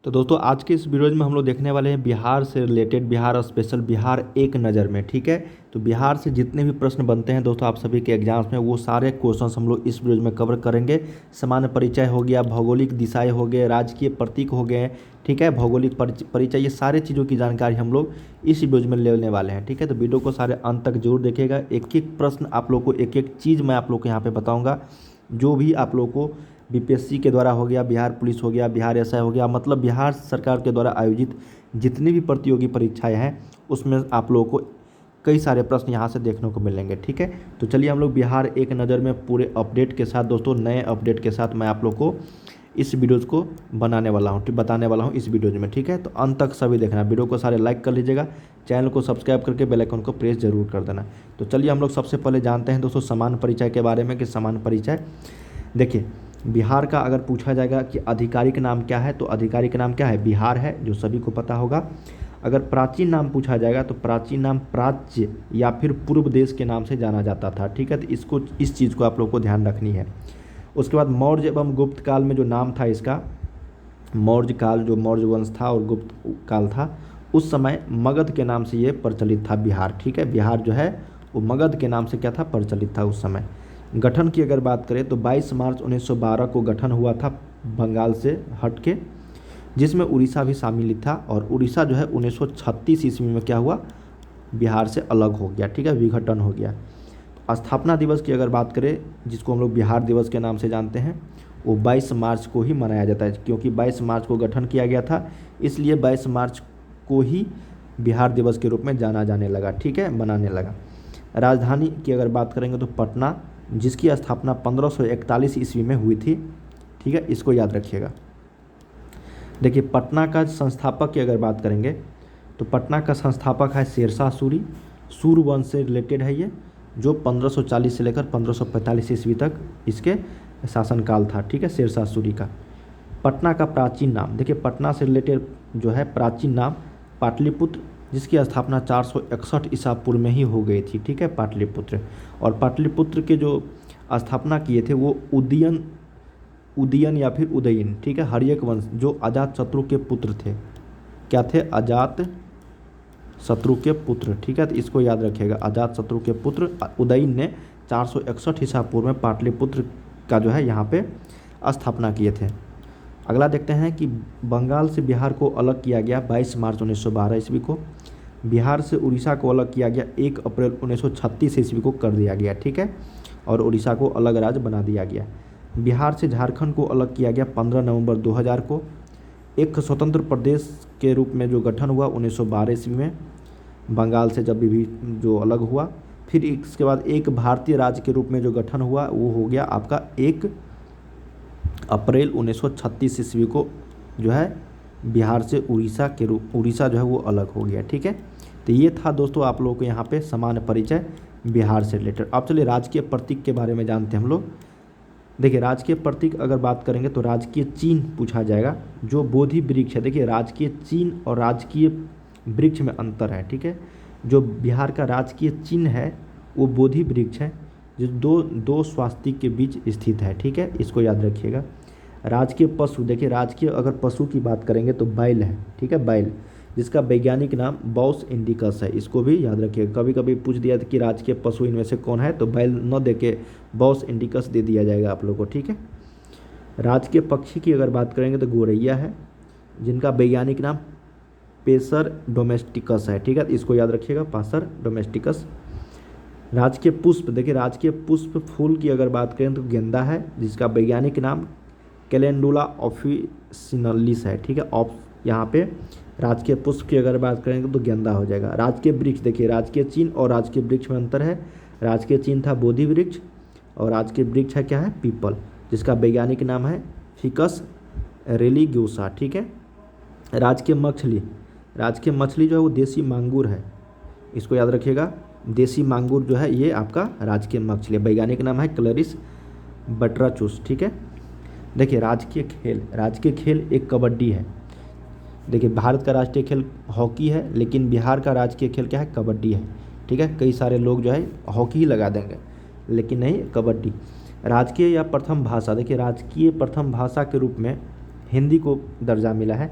तो दोस्तों आज के इस वीडियो में हम लोग देखने वाले हैं बिहार से रिलेटेड बिहार स्पेशल बिहार एक नज़र में। ठीक है, तो बिहार से जितने भी प्रश्न बनते हैं दोस्तों आप सभी के एग्जाम्स में, वो सारे क्वेश्चंस हम लोग इस वीडियो में कवर करेंगे। सामान्य परिचय हो गया, भौगोलिक दिशाएं हो गए, राजकीय प्रतीक हो गए, ठीक है, भौगोलिक परिचय, ये सारे चीज़ों की जानकारी हम लोग इस वीडियो में लेने वाले हैं। ठीक है, तो वीडियो को सारे अंत तक जरूर देखिएगा। एक एक प्रश्न आप लोग को, एक एक चीज़ मैं आप लोग को यहाँ पर बताऊँगा, जो भी आप लोग को बीपीएससी के द्वारा हो गया, बिहार पुलिस हो गया, बिहार एसआई हो गया, मतलब बिहार सरकार के द्वारा आयोजित जितनी भी प्रतियोगी परीक्षाएं हैं उसमें आप लोगों को कई सारे प्रश्न यहाँ से देखने को मिलेंगे। ठीक है, तो चलिए हम लोग बिहार एक नज़र में पूरे अपडेट के साथ, दोस्तों नए अपडेट के साथ मैं आप लोग को इस वीडियोज़ को बताने वाला हूँ इस वीडियोज़ में। ठीक है, तो अंत तक सभी देखना, वीडियो को सारे लाइक कर लीजिएगा, चैनल को सब्सक्राइब करके बेल आइकन को प्रेस जरूर कर देना। तो चलिए हम लोग सबसे पहले जानते हैं दोस्तों सामान्य परिचय के बारे में कि सामान्य परिचय देखिए, बिहार का अगर पूछा जाएगा कि आधिकारिक नाम क्या है, तो आधिकारिक नाम क्या है, बिहार है, जो सभी को पता होगा। अगर प्राचीन नाम पूछा जाएगा तो प्राचीन नाम प्राच्य या फिर पूर्व देश के नाम से जाना जाता था। ठीक है, तो इस चीज़ को आप लोग को ध्यान रखनी है। उसके बाद मौर्य एवं गुप्त काल में जो नाम था इसका, मौर्य काल जो मौर्य वंश था और गुप्त काल था, उस समय मगध के नाम से ये प्रचलित था बिहार। ठीक है, बिहार जो है वो मगध के नाम से क्या था, प्रचलित था उस समय। गठन की अगर बात करें तो 22 मार्च 1912 को गठन हुआ था बंगाल से हट के, जिसमें उड़ीसा भी शामिल था। और उड़ीसा जो है 1936 ईस्वी में क्या हुआ, बिहार से अलग हो गया। ठीक है, विघटन हो गया। स्थापना दिवस की अगर बात करें, जिसको हम लोग बिहार दिवस के नाम से जानते हैं, वो 22 मार्च को ही मनाया जाता है, क्योंकि 22 मार्च को गठन किया गया था, इसलिए 22 मार्च को ही बिहार दिवस के रूप में जाना जाने लगा। ठीक है, मनाने लगा। राजधानी की अगर बात करेंगे तो पटना, जिसकी स्थापना 1541 ईस्वी में हुई थी। ठीक है, इसको याद रखिएगा। देखिए, पटना का संस्थापक की अगर बात करेंगे तो पटना का संस्थापक है शेरशाह सूरी, सूर वंश से रिलेटेड है ये, जो 1540 से लेकर 1545 ईस्वी तक इसके शासनकाल था। ठीक है, शेरशाह सूरी का। पटना का प्राचीन नाम, देखिए पटना से रिलेटेड जो है प्राचीन नाम पाटलिपुत्र, जिसकी स्थापना 461 ईसा पूर्व में ही हो गई थी। ठीक है, पाटलिपुत्र। और पाटलिपुत्र के जो स्थापना किए थे वो उदयन या फिर उदयन, ठीक है, हर्यक वंश, जो अजात शत्रु के पुत्र थे। क्या थे, अजात शत्रु के पुत्र। ठीक है, तो इसको याद रखिएगा, अजात शत्रु के पुत्र उदयन ने 461 ईसा पूर्व में पाटलिपुत्र का जो है यहाँ पे स्थापना किए थे। अगला देखते हैं कि बंगाल से बिहार को अलग किया गया 22 मार्च 1912 ईस्वी को। बिहार से उड़ीसा को अलग किया गया 1 अप्रैल 1936 ईस्वी को कर दिया गया। ठीक है, और उड़ीसा को अलग राज्य बना दिया गया। बिहार से झारखंड को अलग किया गया 15 नवंबर 2000 को। एक स्वतंत्र प्रदेश के रूप में जो गठन हुआ 1912 ईस्वी में, बंगाल से जब भी जो अलग हुआ। फिर इसके बाद एक भारतीय राज्य के रूप में जो गठन हुआ वो हो गया आपका 1 अप्रैल 1936 ईस्वी को, जो है बिहार से उड़ीसा जो है वो अलग हो गया। ठीक है, तो ये था दोस्तों आप लोगों को यहाँ पे सामान्य परिचय बिहार से रिलेटेड। अब चलिए राजकीय प्रतीक के बारे में जानते हैं हम लोग। देखिए, राजकीय प्रतीक अगर बात करेंगे तो राजकीय चिन्ह पूछा जाएगा, जो बोधि वृक्ष है। देखिए, राजकीय चिन्ह और राजकीय वृक्ष में अंतर है। ठीक है, जो बिहार का राजकीय चिन्ह है वो बोधि वृक्ष है, जो दो स्वास्तिक के बीच स्थित है। ठीक है, इसको याद रखिएगा। राजकीय पशु, देखिए राजकीय अगर पशु की बात करेंगे तो बैल है। ठीक है, बैल, जिसका वैज्ञानिक नाम बॉस इंडिकस है, इसको भी याद रखिएगा। कभी कभी पूछ दिया था कि राजकीय पशु इनमें से कौन है, तो बैल न दे के बॉस इंडिकस दे दिया जाएगा आप लोग को। ठीक है, राजकीय पक्षी की अगर बात करेंगे तो गोरैया है, जिनका वैज्ञानिक नाम पेसर डोमेस्टिकस है। ठीक है, इसको याद रखिएगा, पासर डोमेस्टिकस। राजकीय पुष्प, देखिए राजकीय पुष्प फूल की अगर बात करें तो गेंदा है, जिसका वैज्ञानिक नाम कैलेंडुला ऑफिसिनलिस है। ठीक है, यहाँ पे राजकीय पुष्प की अगर बात करेंगे तो गेंदा हो जाएगा। राजकीय वृक्ष, देखिए राजकीय चिन्ह और राजकीय वृक्ष में अंतर है। राजकीय चिन्ह था बोधि वृक्ष और राजकीय वृक्ष है क्या है, पीपल, जिसका वैज्ञानिक नाम है फिकस रेलिग्योसा। ठीक है, राजकीय मछली जो है वो देसी मांगुर है, इसको याद रखिएगा। देसी मांगुर जो है ये आपका राजकीय मछली, वैज्ञानिक नाम है क्लरिस बट्राचुस। ठीक है, देखिए राजकीय खेल एक कबड्डी है। देखिए, भारत का राष्ट्रीय खेल हॉकी है, लेकिन बिहार का राजकीय खेल क्या है, कबड्डी है। ठीक है, कई सारे लोग जो है हॉकी ही लगा देंगे, लेकिन नहीं, कबड्डी। राजकीय या प्रथम भाषा, देखिए राजकीय प्रथम भाषा के रूप में हिंदी को दर्जा मिला है।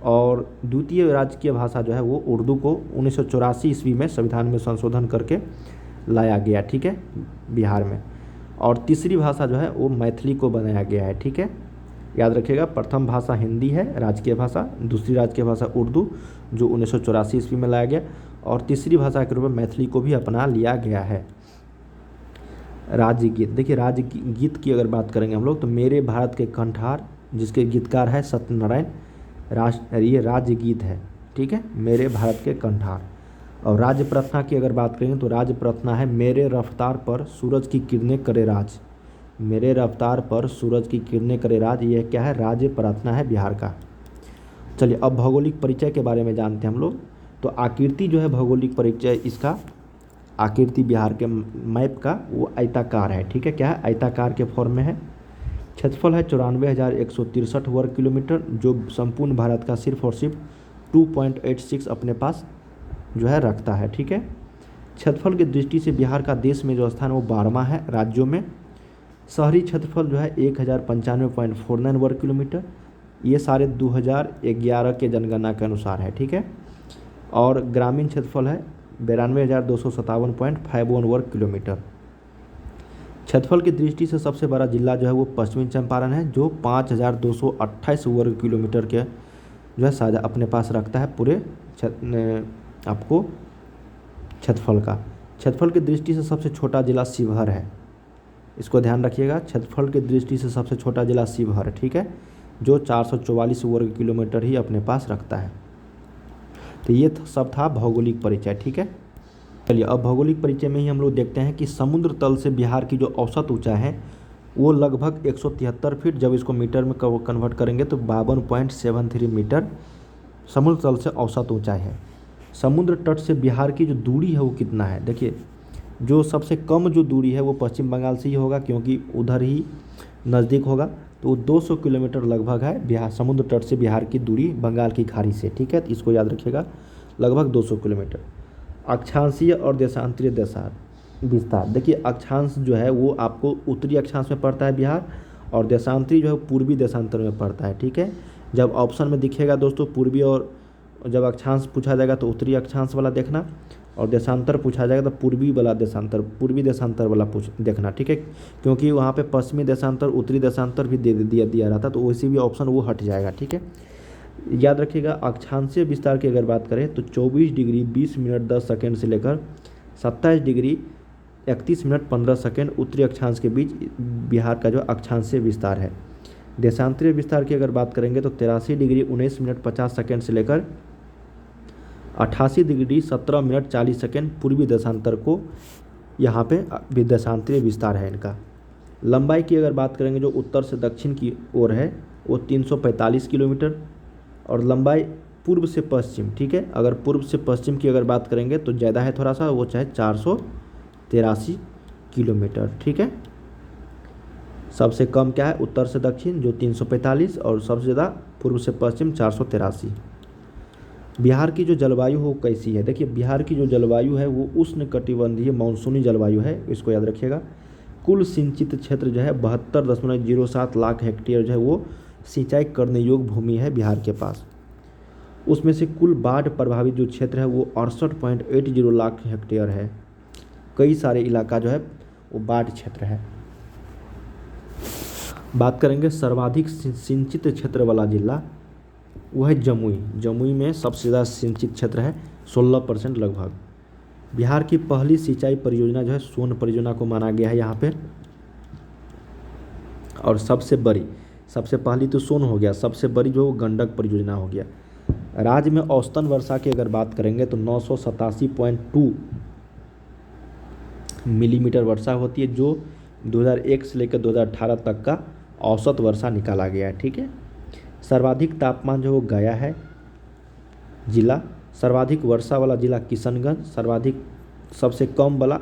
और द्वितीय राजकीय भाषा जो है वो उर्दू को 1984 ईस्वी में संविधान में संशोधन करके लाया गया, ठीक है, बिहार में। और तीसरी भाषा जो है वो मैथिली को बनाया गया है, ठीक है, याद रखिएगा। प्रथम भाषा हिंदी है राजकीय भाषा, दूसरी राजकीय भाषा उर्दू जो 1984 ईस्वी में लाया गया, और तीसरी भाषा के रूप में मैथिली को भी अपना लिया गया है। राज्यगीत, देखिए राज्यगीत की अगर बात करेंगे हम लोग तो मेरे भारत के कंठार, जिसके गीतकार है सत्यनारायण, ये राज्यगीत है, ठीक है, मेरे भारत के कंठार। और राज्य प्रार्थना की अगर बात करेंगे तो राज्य प्रार्थना है मेरे रफ्तार पर सूरज की किरणें करे राज, मेरे रफ्तार पर सूरज की किरणें करे राज, ये क्या है, राज्य प्रार्थना है बिहार का। चलिए अब भौगोलिक परिचय के बारे में जानते हैं हम लोग। तो आकृति जो है भौगोलिक परिचय इसका, आकृति बिहार के मैप का वो आयताकार है, ठीक है, क्या है, आयताकार के फॉर्म में है। क्षेत्रफल है 94,163 वर्ग किलोमीटर, जो संपूर्ण भारत का सिर्फ और सिर्फ 2.86 अपने पास जो है रखता है, ठीक है। क्षेत्रफल की दृष्टि से बिहार का देश में जो स्थान है वो 12वां है राज्यों में। शहरी क्षेत्रफल जो है 1095.49 वर्ग किलोमीटर, ये सारे 2011 के जनगणना के अनुसार है, ठीक है। और ग्रामीण क्षेत्रफल है 92,257.51 वर्ग किलोमीटर। क्षेत्रफल की दृष्टि से सबसे बड़ा जिला जो है वो पश्चिमी चंपारण है, जो 5,228 वर्ग किलोमीटर के जो है साझा अपने पास रखता है पूरे आपको क्षेत्रफल का। क्षेत्रफल की दृष्टि से सबसे छोटा जिला शिवहर है, इसको ध्यान रखिएगा। क्षेत्रफल की दृष्टि से सबसे छोटा जिला शिवहर, ठीक है, जो 444 वर्ग किलोमीटर ही अपने पास रखता है। तो ये सब था भौगोलिक परिचय, ठीक है। चलिए अब भौगोलिक परिचय में ही हम लोग देखते हैं कि समुद्र तल से बिहार की जो औसत ऊंचाई है वो लगभग 173 फीट, जब इसको मीटर में कन्वर्ट करेंगे तो 52.73 मीटर समुद्र तल से औसत ऊंचाई है। समुद्र तट से बिहार की जो दूरी है वो कितना है, देखिए जो सबसे कम जो दूरी है वो पश्चिम बंगाल से ही होगा, क्योंकि उधर ही नज़दीक होगा, तो 200 किलोमीटर लगभग है बिहार समुद्र तट से बिहार की दूरी बंगाल की खाड़ी से, ठीक है, तो इसको याद रखिएगा, लगभग 200 किलोमीटर। अक्षांशीय और देशांतरीय विस्तार, देखिए अक्षांश जो है वो आपको उत्तरी अक्षांश में पड़ता है बिहार, और देशांतरी जो है पूर्वी देशांतर में पड़ता है, ठीक है। जब ऑप्शन में दिखेगा दोस्तों पूर्वी, और जब अक्षांश पूछा जाएगा तो उत्तरी अक्षांश वाला देखना, और देशांतर पूछा जाएगा तो पूर्वी देशांतर वाला देखना, ठीक है, क्योंकि वहाँ पे पश्चिमी देशांतर उत्तरी देशांतर भी दिया रहता, तो वैसे भी ऑप्शन वो हट जाएगा, ठीक है। याद रखिएगा अक्षांशीय विस्तार की अगर बात करें तो 24 डिग्री 20 मिनट 10 सेकेंड से लेकर 27 डिग्री 31 मिनट 15 सेकेंड उत्तरी अक्षांश के बीच बिहार का जो अक्षांशीय विस्तार है। देशांतरीय विस्तार की अगर बात करेंगे तो 83 डिग्री 19 मिनट 50 सेकेंड से लेकर 88 डिग्री 17 मिनट 40 सेकेंड पूर्वी देशांतर को यहाँ पे देशांतरीय विस्तार है इनका। लंबाई की अगर बात करेंगे जो उत्तर से दक्षिण की ओर है वो 345 किलोमीटर, और लंबाई पूर्व से पश्चिम, ठीक है, अगर पूर्व से पश्चिम की अगर बात करेंगे तो ज़्यादा है थोड़ा सा, वो चाहे 483 किलोमीटर, ठीक है। सबसे कम क्या है उत्तर से दक्षिण जो 345, और सबसे ज़्यादा पूर्व से पश्चिम 483। बिहार की जो जलवायु हो कैसी है, देखिए बिहार की जो जलवायु है वो उष्णकटिबंधीय मानसूनी जलवायु है, इसको याद रखिएगा। कुल सिंचित क्षेत्र जो है 72.07 लाख हेक्टेयर जो है वो सिंचाई करने योग्य भूमि है बिहार के पास। उसमें से कुल बाढ़ प्रभावित जो क्षेत्र है वो 68.80 लाख हेक्टेयर है। कई सारे इलाका जो है वो बाढ़ क्षेत्र है। बात करेंगे सर्वाधिक सिंचित क्षेत्र वाला जिला, वो है जमुई। जमुई में सबसे ज़्यादा सिंचित क्षेत्र है 16% लगभग। बिहार की पहली सिंचाई परियोजना जो है सोन परियोजना को माना गया है यहाँ पे, और सबसे पहली तो सोन हो गया, सबसे बड़ी जो गंडक परियोजना हो गया। राज्य में औसतन वर्षा की अगर बात करेंगे तो 987.2 मिलीमीटर वर्षा होती है, जो 2001 से लेकर 2018 तक का औसत वर्षा निकाला गया है, ठीक है। सर्वाधिक तापमान जो वो गया है जिला, सर्वाधिक वर्षा वाला जिला किशनगंज, सबसे कम वाला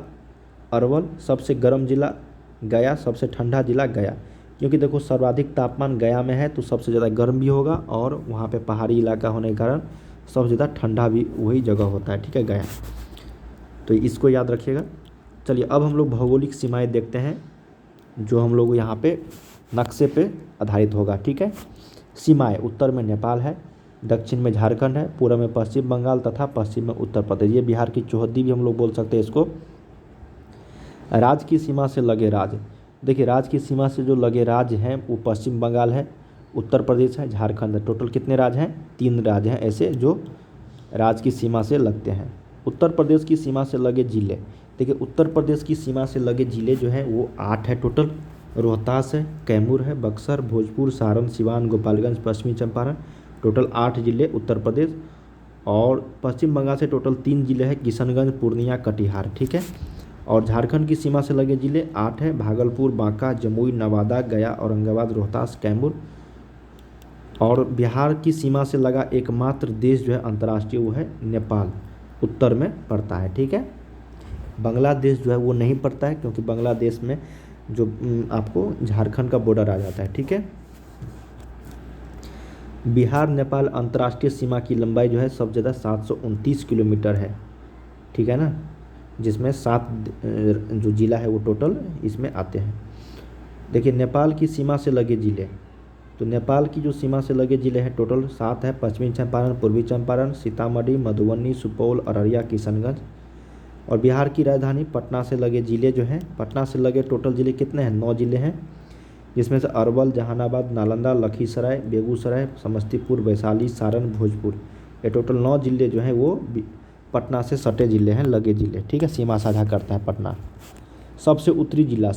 अरवल, सबसे गर्म जिला गया, सबसे ठंडा जिला गया, क्योंकि देखो सर्वाधिक तापमान गया में है तो सबसे ज़्यादा गर्म भी होगा, और वहाँ पे पहाड़ी इलाका होने के कारण सबसे ज़्यादा ठंडा भी वही जगह होता है, ठीक है, गया। तो इसको याद रखिएगा। चलिए अब हम लोग भौगोलिक सीमाएं देखते हैं जो हम लोग यहाँ पे नक्शे पे आधारित होगा, ठीक है। सीमाएं, उत्तर में नेपाल है, दक्षिण में झारखंड है, पूर्व में पश्चिम बंगाल तथा पश्चिम में उत्तर प्रदेश। ये बिहार की चौहद्दी भी हम लोग बोल सकते हैं इसको। राज्य की सीमा से लगे राज्य, देखिए राज्य की सीमा से जो लगे राज्य हैं वो पश्चिम बंगाल है, उत्तर प्रदेश है, झारखंड है। टोटल कितने राज्य हैं? 3 राज्य हैं ऐसे जो राज्य की सीमा से लगते हैं। उत्तर प्रदेश की सीमा से लगे जिले, देखिए उत्तर प्रदेश की सीमा से लगे जिले जो हैं वो 8 है टोटल। रोहतास है, कैमूर है, बक्सर, भोजपुर, सारण, सिवान, गोपालगंज, पश्चिमी चंपारण। टोटल 8 जिले उत्तर प्रदेश। और पश्चिम बंगाल से टोटल 3 जिले हैं, किशनगंज, पूर्णिया, कटिहार, ठीक है। और झारखंड की सीमा से लगे जिले 8 है, भागलपुर, बांका, जमुई, नवादा, गया, औरंगाबाद, रोहतास, कैमूर। और बिहार की सीमा से लगा एकमात्र देश जो है अंतर्राष्ट्रीय वो है नेपाल, उत्तर में पड़ता है, ठीक है। बांग्लादेश जो है वो नहीं पड़ता है क्योंकि बांग्लादेश में जो आपको झारखंड का बॉर्डर आ जाता है, ठीक है। बिहार नेपाल अंतर्राष्ट्रीय सीमा की लंबाई जो है सबसे ज़्यादा 729 किलोमीटर है, ठीक है ना, जिसमें 7 जो जिला है वो टोटल इसमें आते हैं। देखिए नेपाल की सीमा से लगे जिले, तो नेपाल की जो सीमा से लगे जिले हैं टोटल 7 है, पश्चिमी चंपारण, पूर्वी चंपारण, सीतामढ़ी, मधुबनी, सुपौल, अररिया, किशनगंज। और बिहार की राजधानी पटना से लगे जिले जो हैं, पटना से लगे टोटल जिले कितने हैं? 9 जिले हैं, जिसमें से अरवल, जहानाबाद, नालंदा, लखीसराय, बेगूसराय, समस्तीपुर, वैशाली, सारण, भोजपुर। ये टोटल 9 जिले जो हैं वो पटना से सटे जिले हैं, लगे जिले, ठीक है, सीमा साझा करता है पटना। सबसे उत्तरी जिला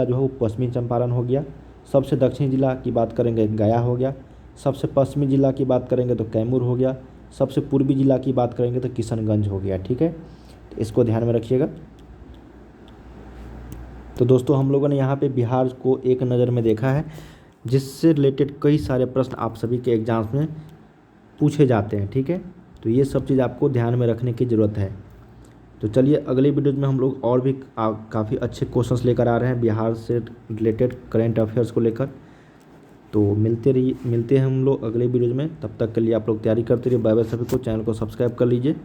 जो है वो पश्चिमी चंपारण हो गया। सबसे दक्षिणी जिला की बात करेंगे गया हो गया। सबसे पश्चिमी जिला की बात करेंगे तो कैमूर हो गया। सबसे पूर्वी जिला की बात करेंगे तो किशनगंज हो गया, ठीक है। तो इसको ध्यान में रखिएगा। तो दोस्तों हम लोगों ने यहाँ पे बिहार को एक नज़र में देखा है, जिससे रिलेटेड कई सारे प्रश्न आप सभी के एग्जाम्स में पूछे जाते हैं, ठीक है। तो ये सब चीज़ आपको ध्यान में रखने की ज़रूरत है। तो चलिए अगले वीडियो में हम लोग और भी काफ़ी अच्छे क्वेश्चंस लेकर आ रहे हैं बिहार से रिलेटेड करेंट अफेयर्स को लेकर। तो मिलते हैं हम लोग अगले वीडियो में। तब तक के लिए आप लोग तैयारी करते रहिए। बाय बाय सभी को, चैनल को सब्सक्राइब कर लीजिए।